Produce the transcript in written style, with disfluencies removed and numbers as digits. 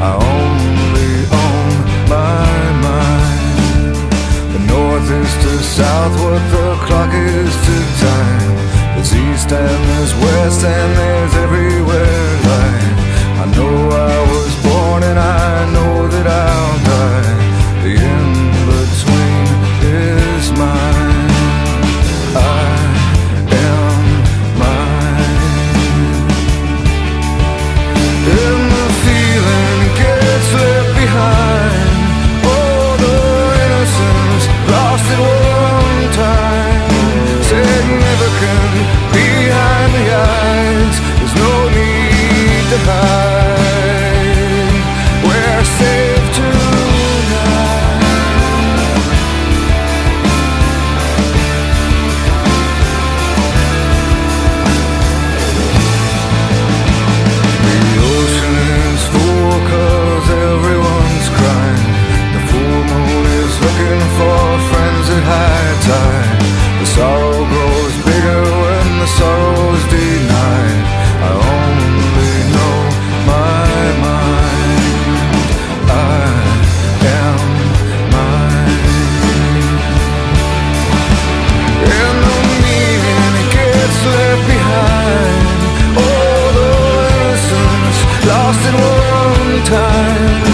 I only own my mind. The north is to south, what the clock is to time. There's east and there's west and there's everywhere light. I know I was born and I know that I'll die. The in-between is mine. I am mine. And the feeling gets left behind. Oh, the innocence lost at one time. Significant behind the eyes. There's no need to hide. We're safe tonight. The ocean is full 'cause everyone's crying. The full moon is looking for friends at high tide. The sorrow grows bigger when the sorrow's denied. I only know my mind. I am mine. And the meaning gets left behind. Oh, the innocence lost at one time.